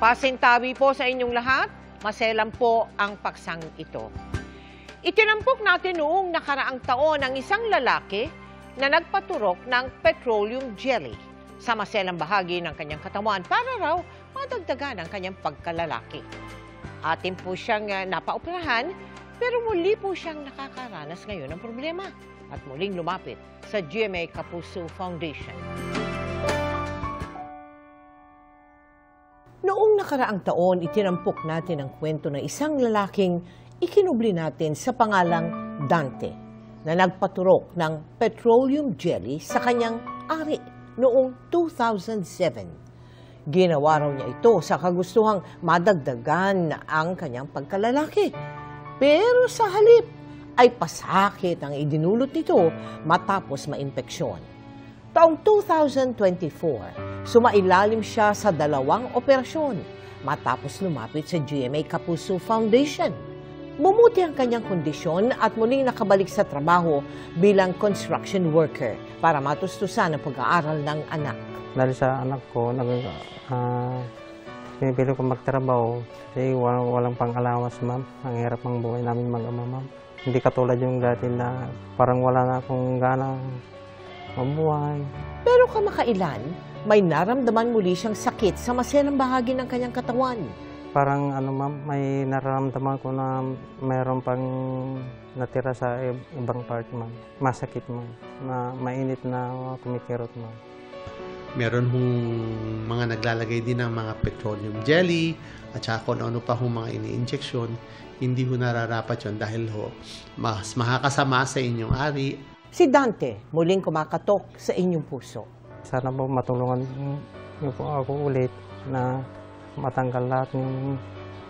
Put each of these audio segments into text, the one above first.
Mapasintabi po sa inyong lahat, maselan po ang paksang ito. Itinampok natin noong nakaraang taon ang isang lalaki na nagpaturok ng petroleum jelly sa maselang bahagi ng kanyang katawan para raw madagdagan ang kanyang pagkalalaki. Atin po siyang napaoperahan, pero muli po siyang nakakaranas ngayon ng problema at muling lumapit sa GMA Kapuso Foundation. Noong nakaraang taon, itinampok natin ang kwento ng isang lalaking ikinubli natin sa pangalang Dante na nagpaturok ng petroleum jelly sa kanyang ari noong 2007. Ginawa raw niya ito sa kagustuhang madagdagan ang kanyang pagkalalaki. Pero sa halip ay pasakit ang idinulot nito matapos maimpeksyon. Taong 2024, sumailalim siya sa 2 operasyon matapos lumapit sa GMA Kapuso Foundation. Bumuti ang kanyang kondisyon at muling nakabalik sa trabaho bilang construction worker para matustusan ang pag-aaral ng anak. Dahil sa anak ko, pinipili ko magtrabaho kasi walang pang-alawas, ma'am. Ang hirap ng buhay namin mag-ama, ma'am. Hindi katulad yung dati na parang wala na akong gana mabuhay. Pero kamakailan, may naramdaman muli siyang sakit sa maselang bahagi ng kanyang katawan. Parang ma'am, may nararamdaman ko na mayroon pang natira sa ibang part, ma'am. Masakit, ma'am. Na mainit na kumikirot, ma'am. Meron hong mga naglalagay din ng mga petroleum jelly at saka kung ano pa hong mga ini-injection. Hindi ho nararapat yun dahil ho mas makakasama sa inyong ari. Si Dante muling kumakatok sa inyong puso. Sana po matulungan niyo po ako ulit na matanggal lahat ng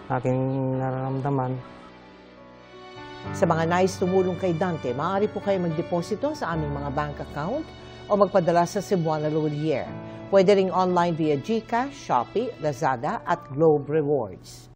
aking nararamdaman. Sa mga nais tumulong kay Dante, maaari po kayo magdeposito sa aming mga bank account o magpadala sa Cebuana Lodier. Pwede ring online via GCash, Shopee, Lazada at Globe Rewards.